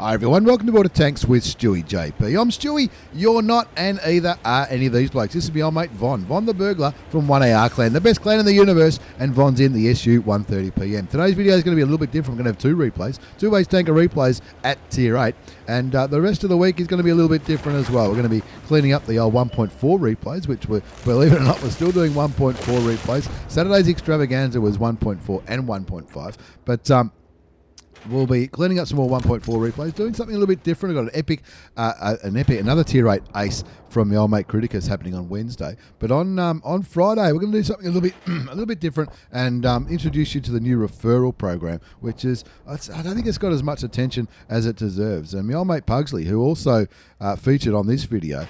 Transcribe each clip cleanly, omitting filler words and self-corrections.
Hi everyone, welcome to Board of Tanks with stewiejp. I'm Stewie, you're not, and either are any of these blokes. This is my old mate Von the Burglar from 1AR Clan, the best clan in the universe, and Von's in the SU130PM. Today's video is going to be a little bit different. We're going to have two replays, two-way tanker replays at Tier 8, and the rest of the week is going to be a little bit different as well. We're going to be cleaning up the old 1.4 replays, which we're, believe it or not, we're still doing 1.4 replays. Saturday's extravaganza was 1.4 and 1.5, but we'll be cleaning up some more 1.4 replays, doing something a little bit different. I've got another Tier 8 ace from the old mate Criticus happening on Wednesday. But on Friday, we're going to do something a little bit different and introduce you to the new referral program, which is, I don't think it's got as much attention as it deserves. And my old mate Puggsley, who also featured on this video,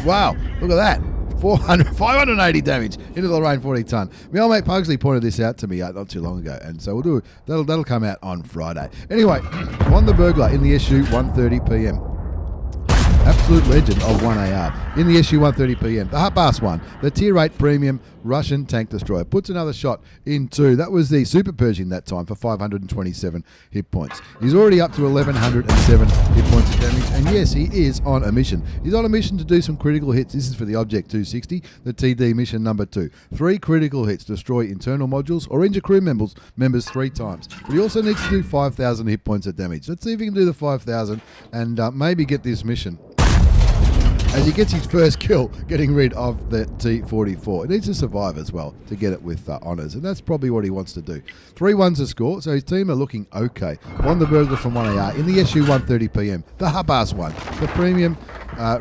wow, look at that. 580 damage into the Lorraine 40 ton. My old mate Puggsley pointed this out to me not too long ago, and so we'll do that'll come out on Friday. Anyway, Von the Burglar in the SU130PM. Absolute legend of 1AR in the SU130PM, the hot-bass one, the Tier 8 Premium Russian Tank Destroyer. Puts another shot into, that was the Super Pershing that time, for 527 hit points. He's already up to 1,107 hit points of damage, and yes, he is on a mission. He's on a mission to do some critical hits. This is for the Object 260, the TD mission number 2. 3 critical hits, destroy internal modules or injure crew members 3 times. But he also needs to do 5,000 hit points of damage. Let's see if he can do the 5,000 and maybe get this mission as he gets his first kill, getting rid of the T-44. It needs to survive as well to get it with honours, and that's probably what he wants to do. 3-1's a score, so his team are looking okay. Von the Burglar from 1AR in the SU-130PM, the hub-ass one, the premium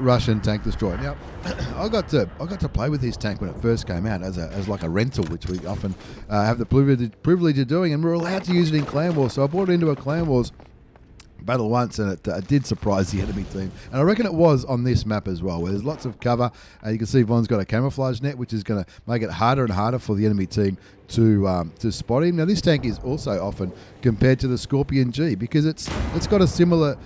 Russian tank destroyer. Now, I got to play with his tank when it first came out as like a rental, which we often have the privilege of doing, and we're allowed to use it in Clan Wars. So I brought it into a Clan Wars battle once, and it did surprise the enemy team, and I reckon it was on this map as well, where there's lots of cover. You can see Von's got a camouflage net, which is going to make it harder and harder for the enemy team to spot him. Now, this tank is also often compared to the Scorpion G because it's got a similar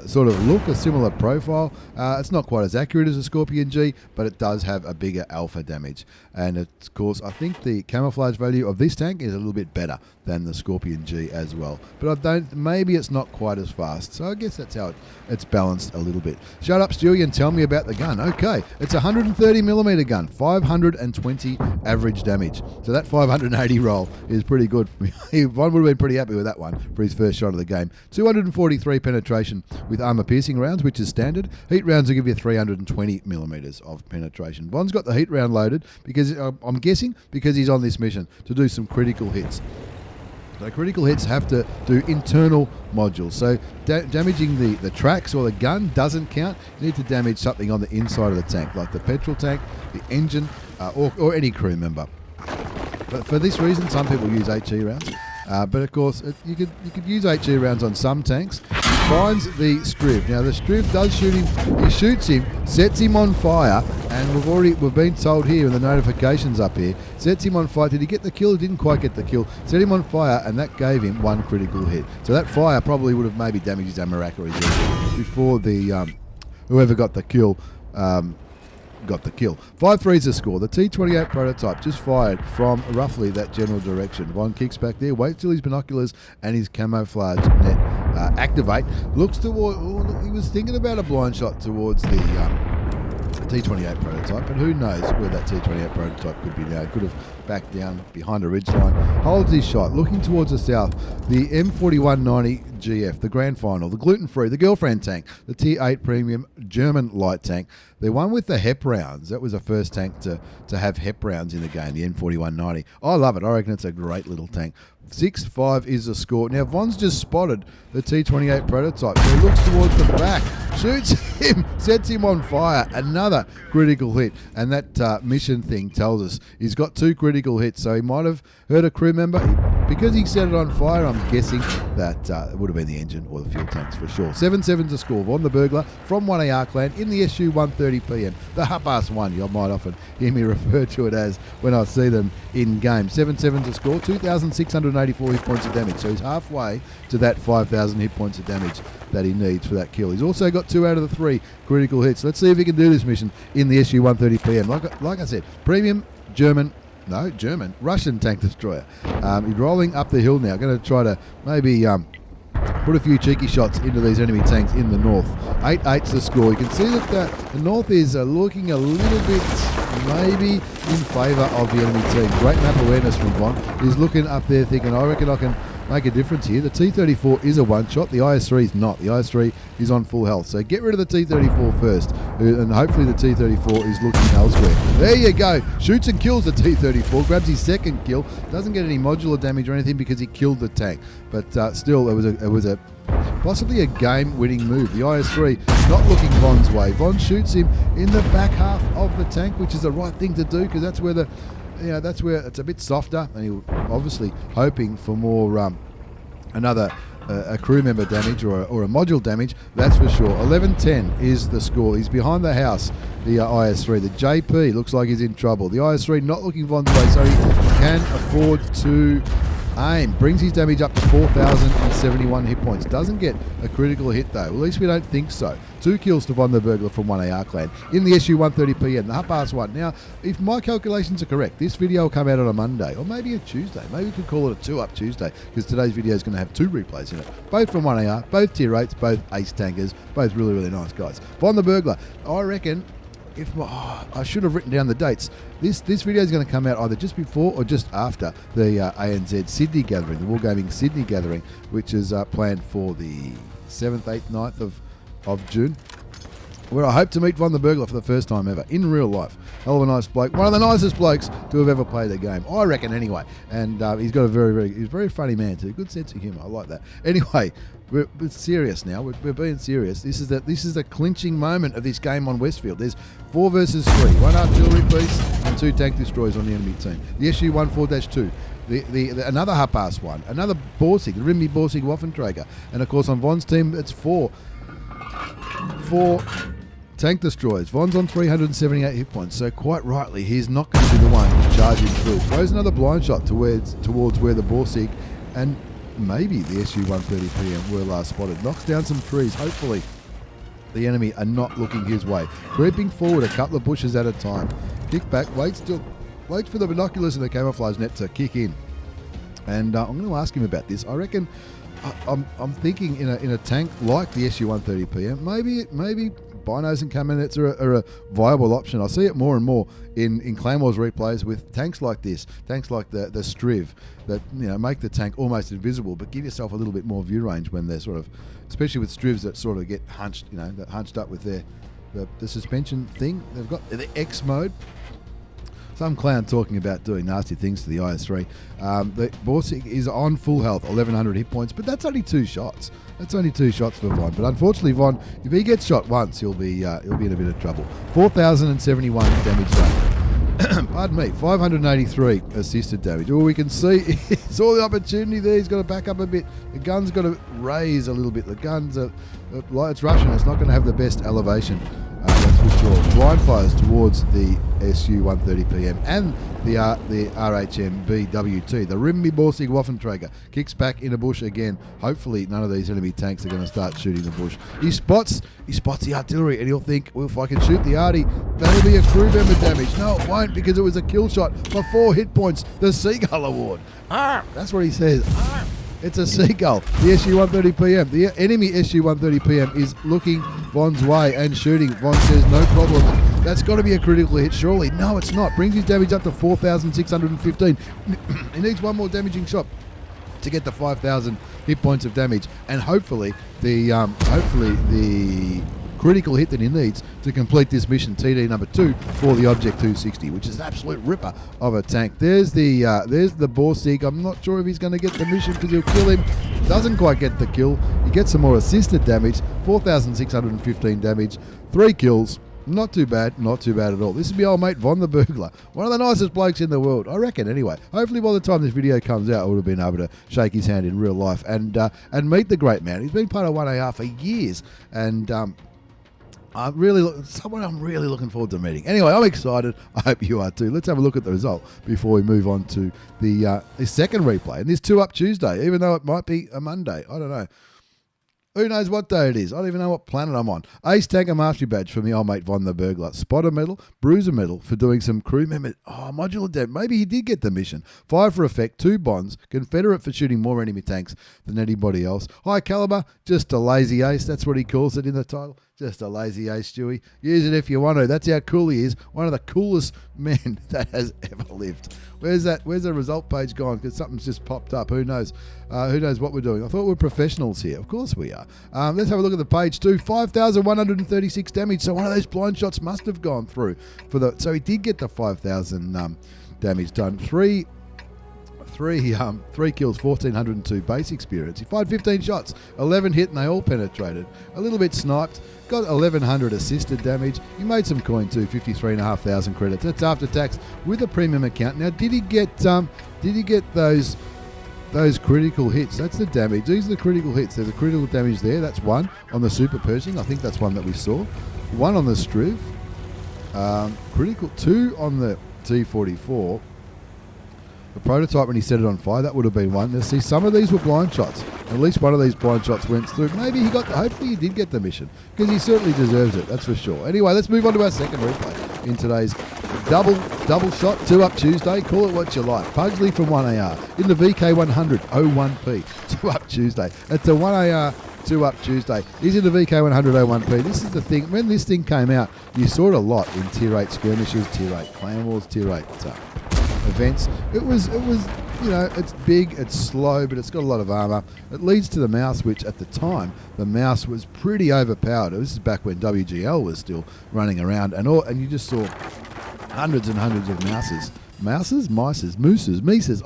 sort of look, a similar profile. It's not quite as accurate as a Scorpion G, but it does have a bigger alpha damage. And of course, I think the camouflage value of this tank is a little bit better than the Scorpion G as well. But maybe it's not quite as fast. So I guess that's how it's balanced a little bit. Shut up, Stewie, and tell me about the gun. Okay, it's a 130mm gun, 520 average damage. So that 580 roll is pretty good for me. Von would have been pretty happy with that one for his first shot of the game. 243 penetration with armor-piercing rounds, which is standard. Heat rounds will give you 320mm of penetration. Von's got the heat round loaded because I'm guessing because he's on this mission to do some critical hits. So critical hits have to do internal modules. So damaging the tracks or the gun doesn't count. You need to damage something on the inside of the tank, like the petrol tank, the engine, or any crew member. But for this reason, some people use HE rounds. But of course, you could use HE rounds on some tanks. Finds the Striv. Now the Striv does shoot him. He shoots him, sets him on fire, and we've been told here in the notifications up here. Sets him on fire. Did he get the kill? Didn't quite get the kill. Set him on fire, and that gave him 1 critical hit. So that fire probably would have maybe damaged his Amarak or his engine before the whoever got the kill. Got the kill. 5-3's the score. The T-28 prototype just fired from roughly that general direction. Von kicks back there, waits till his binoculars and his camouflage net activate. Looks toward. He was thinking about a blind shot towards the T-28 prototype, but who knows where that T-28 prototype could be now. It could have backed down behind a ridgeline. Holds his shot, looking towards the south. The M4190 GF, the grand final, the gluten-free, the girlfriend tank, the T8 Premium German light tank, the one with the HEP rounds. That was the first tank to have HEP rounds in the game, the M4190. I love it. I reckon it's a great little tank. 6-5 is the score. Now, Von's just spotted the T-28 prototype. So he looks towards the back, shoots him, sets him on fire. Another critical hit. And that mission thing tells us he's got 2 critical hits. So he might have hurt a crew member. Because he set it on fire, I'm guessing that it would have been the engine or the fuel tanks for sure. 7-7's the score. Von the Burglar from 1AR Clan in the SU130PM. The hub-ass one, you might often hear me refer to it as when I see them in game. 7-7's the score. 2,684 hit points of damage. So he's halfway to that 5,000 hit points of damage that he needs for that kill. He's also got 2 out of the 3 critical hits. Let's see if he can do this mission in the SU130PM. Like I said, premium German Russian tank destroyer. He's rolling up the hill now. Going to try to maybe put a few cheeky shots into these enemy tanks in the north. 8-8's the score. You can see that the north is looking a little bit maybe in favour of the enemy team. Great map awareness from Von. He's looking up there thinking, I reckon I can make a difference here. The T-34 is a one-shot. The IS-3 is not. The IS-3 is on full health. So get rid of the T-34 first, and hopefully the T-34 is looking elsewhere. There you go. Shoots and kills the T-34. Grabs his second kill. Doesn't get any modular damage or anything because he killed the tank. But still, it was a possibly a game-winning move. The IS-3 not looking Von's way. Von shoots him in the back half of the tank, which is the right thing to do because that's where that's where it's a bit softer, and he's obviously hoping for more another a crew member damage or a module damage, that's for sure. 11-10 is the score. He's behind the house, the IS-3. The JP looks like he's in trouble. The IS-3 not looking Von's way, so he can afford to aim. Brings his damage up to 4,071 hit points. Doesn't get a critical hit though. At least we don't think so. 2 kills to Von the Burglar from 1AR clan in the SU130PM, the half-past one. Now, if my calculations are correct, this video will come out on a Monday or maybe a Tuesday. Maybe we could call it a 2-up Tuesday because today's video is going to have 2 replays in it. Both from 1AR, both tier 8s, both ace tankers, both really, really nice guys. Von the Burglar, I reckon, I should have written down the dates. This video is going to come out either just before or just after the ANZ Sydney gathering, the Wargaming Sydney gathering, which is planned for the 7th, 8th, 9th of June, where I hope to meet Von the Burglar for the first time ever in real life. Hell of a nice bloke, one of the nicest blokes to have ever played the game, I reckon anyway. And he's got he's a very funny man too, good sense of humour. I like that. Anyway, we're serious now. We're being serious. This is the clinching moment of this game on Westfield. There's 4 versus 3, 1 artillery piece and 2 tank destroyers on the enemy team. The SU130PM. Another half-past one, another Borsig, the Rimby Borsig Waffenträger, and of course on Von's team it's 4 tank destroyers. Von's on 378 hit points, so quite rightly he's not going to be the one charging through. Throws another blind shot towards where the Borsig and maybe the SU130PM were last spotted. Knocks down some trees. Hopefully the enemy are not looking his way. Creeping forward a couple of bushes at a time. Kick back, waits for the binoculars and the camouflage net to kick in. And I'm going to ask him about this. I reckon I'm thinking in a tank like the SU130PM, maybe binos and camo nets are a viable option. I see it more and more in Clan Wars replays with tanks like this, tanks like the Striv that make the tank almost invisible, but give yourself a little bit more view range when they're sort of, especially with Strivs that sort of get hunched, that hunched up with the suspension thing. They've got the X mode. Some clown talking about doing nasty things to the IS-3. The Borsig is on full health, 1,100 hit points, but that's only 2 shots. That's only 2 shots for Von. But unfortunately, Von, if he gets shot once, he'll be in a bit of trouble. 4,071 damage done. Pardon me, 583 assisted damage. All we can see is all the opportunity there. He's got to back up a bit. The gun's got to raise a little bit. The gun's it's Russian. It's not going to have the best elevation. That's for sure. Blind fires towards the SU130PM and the RHMBWT, the Rimby Borsig Waffenträger. Kicks back in a bush again. Hopefully none of these enemy tanks are going to start shooting the bush. He spots the artillery and he'll think, well, if I can shoot the arty, that'll be a crew member damage. No, it won't, because it was a kill shot for 4 hit points. The Seagull Award. That's what he says. It's a Seagull. The SU130PM. The enemy SU130PM is looking Von's way and shooting. Von says, no problem. That's got to be a critical hit, surely. No, it's not. Brings his damage up to 4,615. He needs one more damaging shot to get the 5,000 hit points of damage. And hopefully the critical hit that he needs to complete this mission, TD number 2 for the Object 260, which is an absolute ripper of a tank. There's the Borsig. I'm not sure if he's going to get the mission because he'll kill him. Doesn't quite get the kill. He gets some more assisted damage, 4,615 damage, 3 kills. Not too bad at all. This is my old mate Von the Burglar, one of the nicest blokes in the world, I reckon. Anyway, hopefully by the time this video comes out, I would have been able to shake his hand in real life and meet the great man. He's been part of 1AR for years, and someone I'm really looking forward to meeting. Anyway, I'm excited. I hope you are too. Let's have a look at the result before we move on to the second replay. And this 2-up Tuesday, even though it might be a Monday. I don't know. Who knows what day it is? I don't even know what planet I'm on. Ace Tanker Mastery Badge from the old mate Von the Burglar. Spotter Medal, Bruiser Medal for doing some crew member. Modular Dev. Maybe he did get the mission. 5 for effect, 2 bonds. Confederate for shooting more enemy tanks than anybody else. High Caliber, just a lazy ace. That's what he calls it in the title. Just a lazy ace, Stewie. Use it if you want to. That's how cool he is. One of the coolest men that has ever lived. Where's the result page gone? Because something's just popped up. Who knows? Who knows what we're doing? I thought we're professionals here. Of course we are. Let's have a look at the page too. 5,136 damage. So one of those blind shots must have gone through so he did get the 5,000 damage done. Three kills, 1,402 base experience. He fired 15 shots, 11 hit, and they all penetrated. A little bit sniped, got 1,100 assisted damage. He made some coin too, 53,500 credits. That's after tax with a premium account. Now, did he get those critical hits? That's the damage. These are the critical hits. There's a critical damage there. That's one on the Super Pershing. I think that's one that we saw. One on the Striv. Critical 2 on the T44. The prototype, when he set it on fire, that would have been one. Now, see, some of these were blind shots. At least one of these blind shots went through. Maybe hopefully he did get the mission, because he certainly deserves it, that's for sure. Anyway, let's move on to our second replay in today's double shot, 2 Up Tuesday. Call it what you like. Puggsley from 1AR in the VK100.01P, 2 Up Tuesday. It's a 1AR 2 Up Tuesday. He's in the VK100.01P. This is the thing. When this thing came out, you saw it a lot in Tier 8 skirmishes, Tier 8 clan wars, Tier 8 events. It was, it's big, it's slow, but it's got a lot of armor. It leads to the mouse, which at the time, the mouse was pretty overpowered. This is back when WGL was still running around, and you just saw hundreds and hundreds of mices,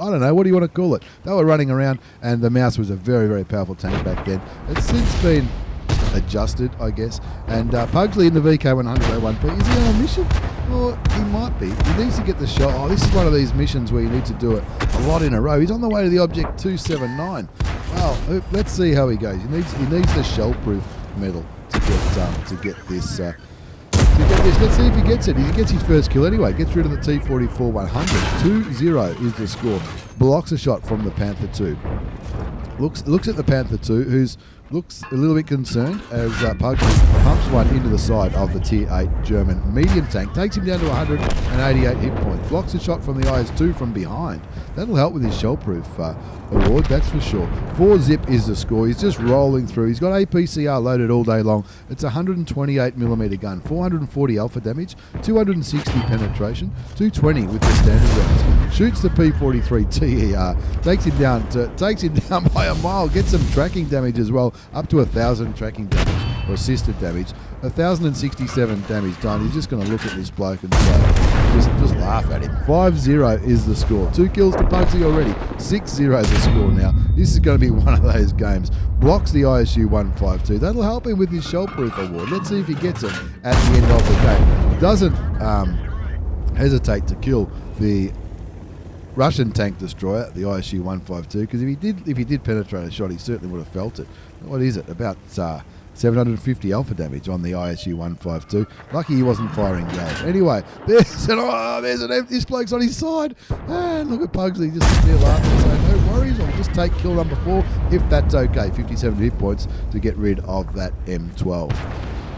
I don't know, what do you want to call it? They were running around, and the mouse was a very, very powerful tank back then. It's since been adjusted, I guess. And Puggsley in the VK100.01P, is he on a mission? Well, he might be. He needs to get the shot. Oh, this is one of these missions where you need to do it a lot in a row. He's on the way to the object 279. Well, let's see how he goes. He needs the shell-proof medal to get this. Let's see if he gets it. He gets his first kill anyway. Gets rid of the T44-100. 2-0 is the score. Blocks a shot from the Panther 2. Looks at the Panther 2, looks a little bit concerned as Puggsley pumps one into the side of the Tier 8 German medium tank. Takes him down to 188 hit points. Blocks a shot from the IS-2 from behind. That'll help with his shell-proof award, that's for sure. 4-zip is the score. He's just rolling through. He's got APCR loaded all day long. It's a 128mm gun, 440 alpha damage, 260 penetration, 220 with the standard rounds. Shoots the P43 TER, takes him down by a mile, gets some tracking damage as well, up to 1,000 tracking damage or assisted damage. 1,067 damage done. He's just going to look at this bloke and say, just laugh at him. 5-0 is the score. 2 kills to Puggsley already. 6-0 is the score now. This is going to be one of those games. Blocks the ISU152. That'll help him with his shell-proof award. Let's see if he gets it at the end of the game. Doesn't hesitate to kill the Russian tank destroyer, the ISU-152, because if he did penetrate a shot, he certainly would have felt it. What is it? About 750 alpha damage on the ISU-152. Lucky he wasn't firing gauge. Anyway, there's this bloke's on his side. And look at Puggsley just sitting there laughing, saying, no worries, I'll just take kill number 4 if that's okay. 57 hit points to get rid of that M12.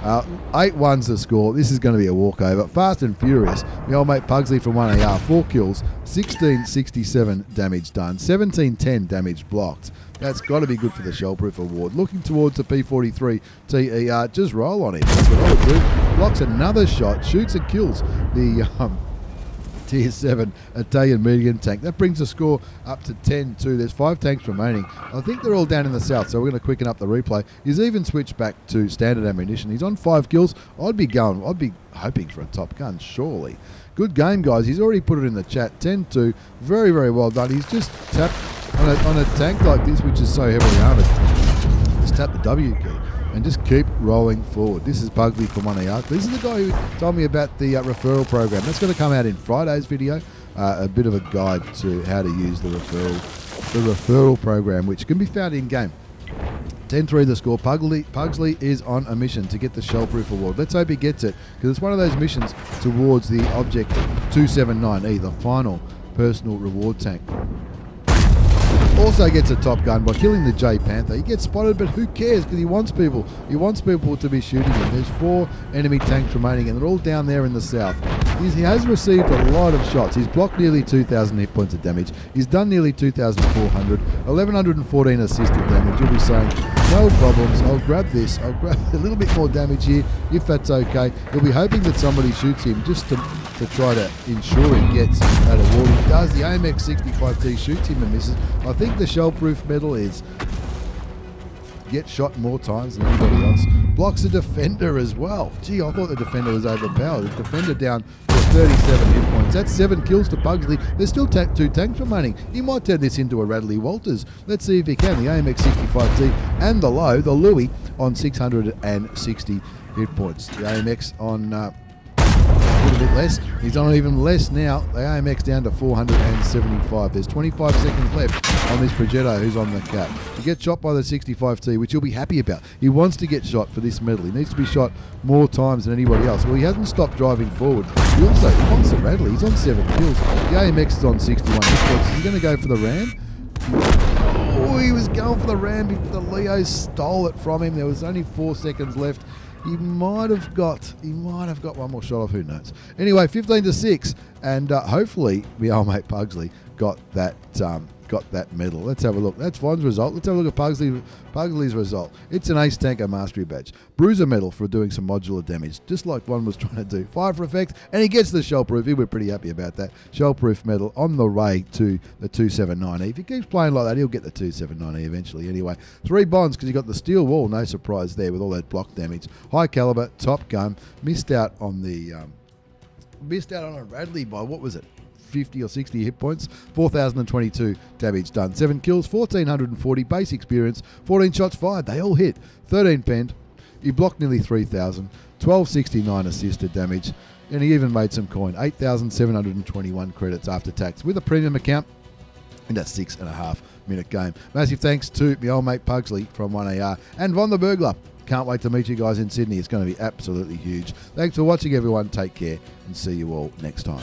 8-1's the score. This is going to be a walkover. Fast and furious. The old mate Puggsley from 1AR, 4 kills, 1667 damage done, 1710 damage blocked. That's got to be good for the shellproof award. Looking towards the P43 TER, just roll on him. That's what I would do. Blocks another shot, shoots and kills the Tier 7 Italian medium tank. That brings the score up to 10-2. There's 5 tanks remaining. I think they're all down in the south, so we're going to quicken up the replay. He's even switched back to standard ammunition. He's on 5 kills. I'd be hoping for a top gun, surely. Good game, guys. He's already put it in the chat. 10-2. Very, very well done. He's just tapped on a tank like this, which is so heavily armoured. Just tap the W key and just keep rolling forward. This is Puggsley from 1AR. This is the guy who told me about the referral program. That's going to come out in Friday's video. A bit of a guide to how to use the referral program, which can be found in game. 10-3 the score. Puggsley is on a mission to get the shellproof award. Let's hope he gets it, because it's one of those missions towards the object 279E, the final personal reward tank. Also gets a top gun by killing the J Panther. He gets spotted, but who cares? Because he wants people to be shooting him. There's 4 enemy tanks remaining, and they're all down there in the south. He has received a lot of shots. He's blocked nearly 2,000 hit points of damage. He's done nearly 2,400, 1,114 assisted damage. You'll be saying, no problems, I'll grab this. I'll grab a little bit more damage here, if that's okay. He'll be hoping that somebody shoots him just to try to ensure he gets that award. He does. The AMX 65T shoots him and misses. I think the shell-proof medal is get shot more times than anybody else. Blocks the defender as well. Gee, I thought the defender was overpowered. The defender down to 37 hit points. That's 7 kills to Puggsley. There's still 2 tanks remaining. He might turn this into a Radley Walters. Let's see if he can. The AMX 65T and the Louis on 660 hit points. The AMX on a little bit less. He's on even less now. The AMX down to 475. There's 25 seconds left on this Progetto who's on the cap. He gets shot by the 65T, which he'll be happy about. He wants to get shot for this medal. He needs to be shot more times than anybody else. Well, he hasn't stopped driving forward. He wants the Radley. He's on 7 kills. The AMX is on 61 points. Is he going to go for the Ram? Oh, he was going for the Ram before the Leo stole it from him. There was only 4 seconds left. He might have got one more shot off. Who knows? Anyway, 15-6, and hopefully my old mate Puggsley got that medal. Let's have a look. That's Von's result. Let's have a look at Puggsley's result. It's an Ace Tanker Mastery Badge. Bruiser medal for doing some modular damage, just like Von was trying to do. Fire for effect, and he gets the shell-proof. He was pretty happy about that. Shell-proof medal on the way to the 279E. If he keeps playing like that, he'll get the 279E eventually. Anyway, 3 bonds because he got the steel wall. No surprise there with all that block damage. High caliber, top gun. Missed out on a Radley by, what was it, 50 or 60 hit points, 4,022 damage done, 7 kills, 1,440 base experience, 14 shots fired, they all hit, 13 penned, he blocked nearly 3,000, 1,269 assisted damage, and he even made some coin, 8,721 credits after tax with a premium account in that 6.5 minute game. Massive thanks to my old mate Puggsley from 1AR and Von the Burglar. Can't wait to meet you guys in Sydney. It's going to be absolutely huge. Thanks for watching, everyone. Take care and see you all next time.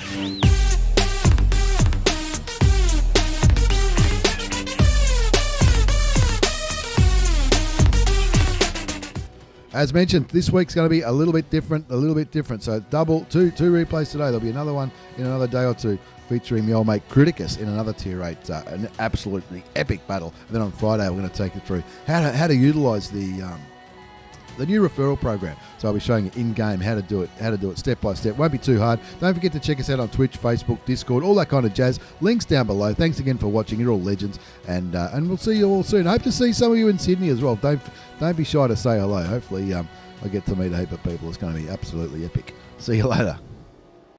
As mentioned, this week's going to be a little bit different. So two replays today. There'll be another one in another day or two featuring the old mate Criticus in another Tier 8, an absolutely epic battle. And then on Friday, we're going to take you through how to utilise the new referral program. So I'll be showing you in-game how to do it step by step. Won't be too hard. Don't forget to check us out on Twitch, Facebook, Discord, all that kind of jazz. Links down below. Thanks again for watching. You're all legends, and we'll see you all soon. Hope to see some of you in Sydney as well. Don't be shy to say hello. Hopefully I get to meet a heap of people. It's going to be absolutely epic. See you later.